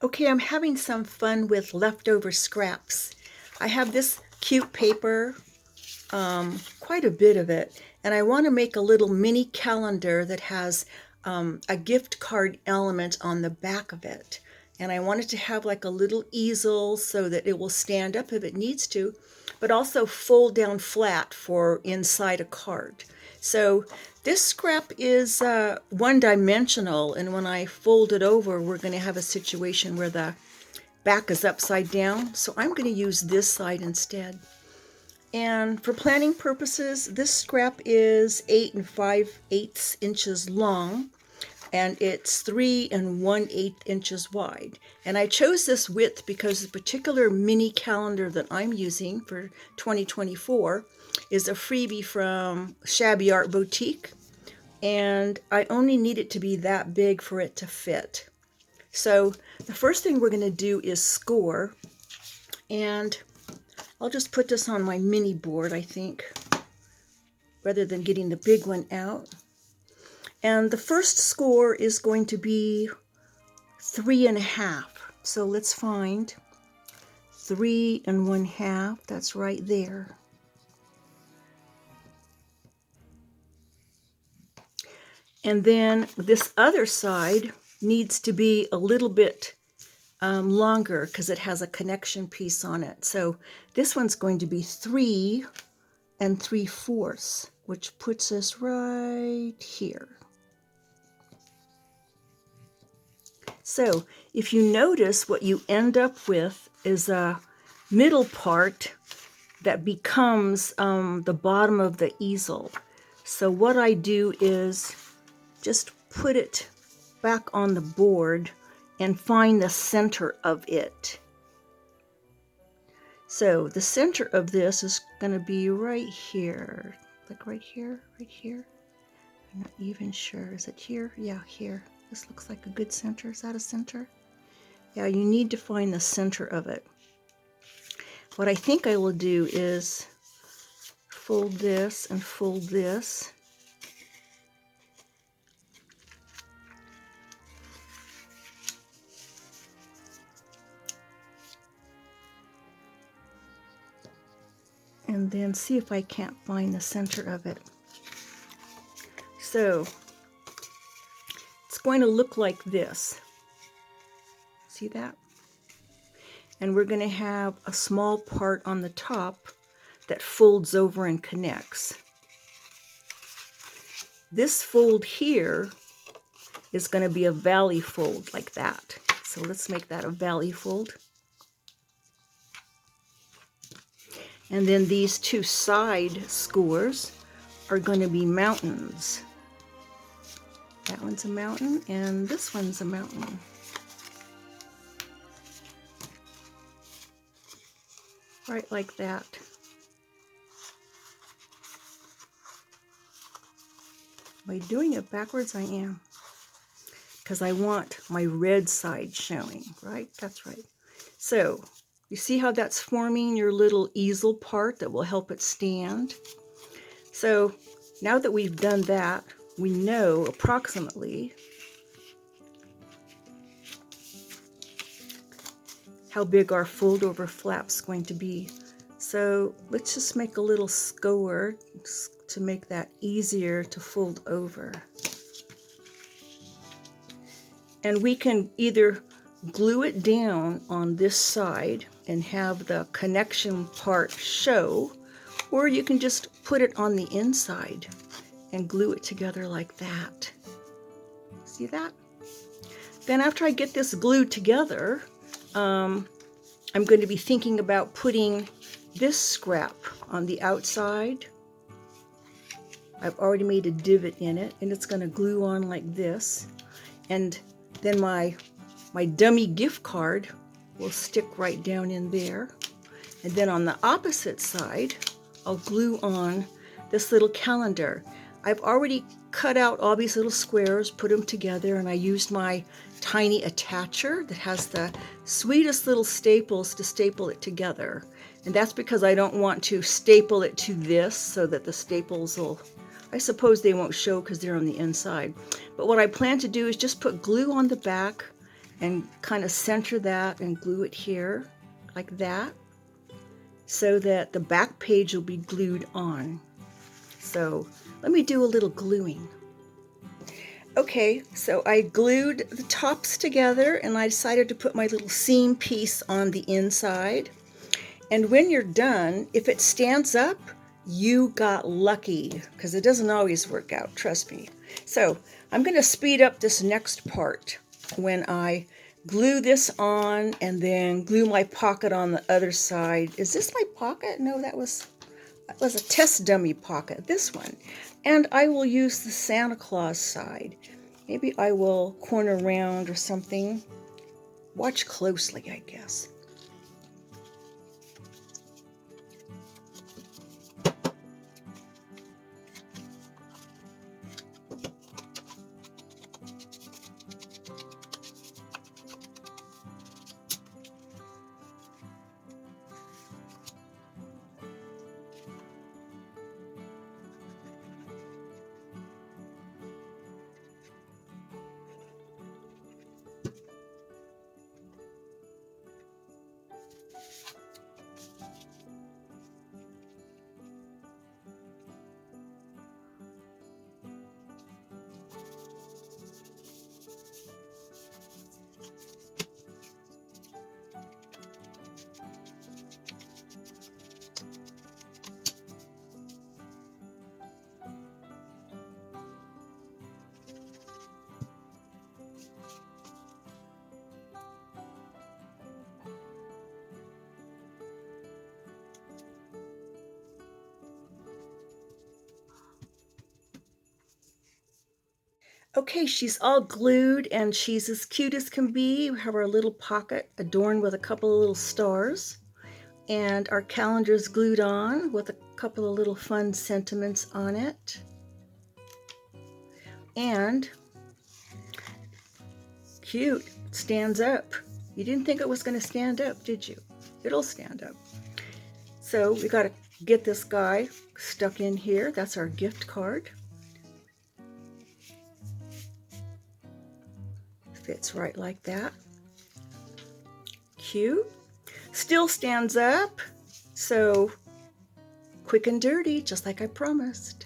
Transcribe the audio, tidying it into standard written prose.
Okay, I'm having some fun with leftover scraps. I have this cute paper, quite a bit of it, and I want to make a little mini calendar that has a gift card element on the back of it. And I want it to have like a little easel so that it will stand up if it needs to, but also fold down flat for inside a card. So this scrap is one-dimensional, and when I fold it over, we're going to have a situation where the back is upside down. So I'm going to use this side instead. And for planning purposes, this scrap is 8 5/8 inches long, and it's 3 1/8 inches wide. And I chose this width because the particular mini calendar that I'm using for 2024 is a freebie from Shabby Art Boutique, and I only need it to be that big for it to fit. So the first thing we're going to do is score, and I'll just put this on my mini board, I think, rather than getting the big one out. And the first score is going to be 3 1/2. So let's find 3 1/2. That's right there. And then this other side needs to be a little bit longer because it has a connection piece on it. So this one's going to be 3 3/4, which puts us right here. So if you notice, what you end up with is a middle part that becomes the bottom of the easel. So what I do is just put it back on the board and find the center of it. So the center of this is going to be right here. Like right here, right here. I'm not even sure. Is it here? Yeah, here. This looks like a good center. Is that a center? Yeah, you need to find the center of it. What I think I will do is fold this and fold this. And then see if I can't find the center of it. So it's going to look like this. See that? And we're going to have a small part on the top that folds over and connects. This fold here is going to be a valley fold like that. So let's make that a valley fold. And then these two side scores are going to be mountains. That one's a mountain, and this one's a mountain. Right like that. Am I doing it backwards? I am. Because I want my red side showing, right? That's right. So you see how that's forming your little easel part that will help it stand? So now that we've done that, we know approximately how big our fold over flap's going to be. So let's just make a little score to make that easier to fold over. And we can either glue it down on this side and have the connection part show, or you can just put it on the inside and glue it together like that. See that? Then after I get this glued together, I'm going to be thinking about putting this scrap on the outside. I've already made a divot in it, and it's going to glue on like this. And then my dummy gift card will stick right down in there. And then on the opposite side, I'll glue on this little calendar. I've already cut out all these little squares, put them together, and I used my tiny attacher that has the sweetest little staples to staple it together. And that's because I don't want to staple it to this so that the staples will, I suppose they won't show because they're on the inside. But what I plan to do is just put glue on the back and kind of center that and glue it here like that so that the back page will be glued on. So let me do a little gluing. Okay, so I glued the tops together and I decided to put my little seam piece on the inside. And when you're done, if it stands up, you got lucky, because it doesn't always work out, trust me. So I'm going to speed up this next part when I glue this on and then glue my pocket on the other side. Is this my pocket? No, that was a test dummy pocket, this one. And I will use the Santa Claus side. Maybe I will corner around or something. Watch closely, I guess. Okay, she's all glued and she's as cute as can be. We have our little pocket adorned with a couple of little stars. And our calendar's glued on with a couple of little fun sentiments on it. And cute, it stands up. You didn't think it was going to stand up, did you? It'll stand up. So we got to get this guy stuck in here. That's our gift card. Fits right like that. Cute. Still stands up. So quick and dirty, just like I promised.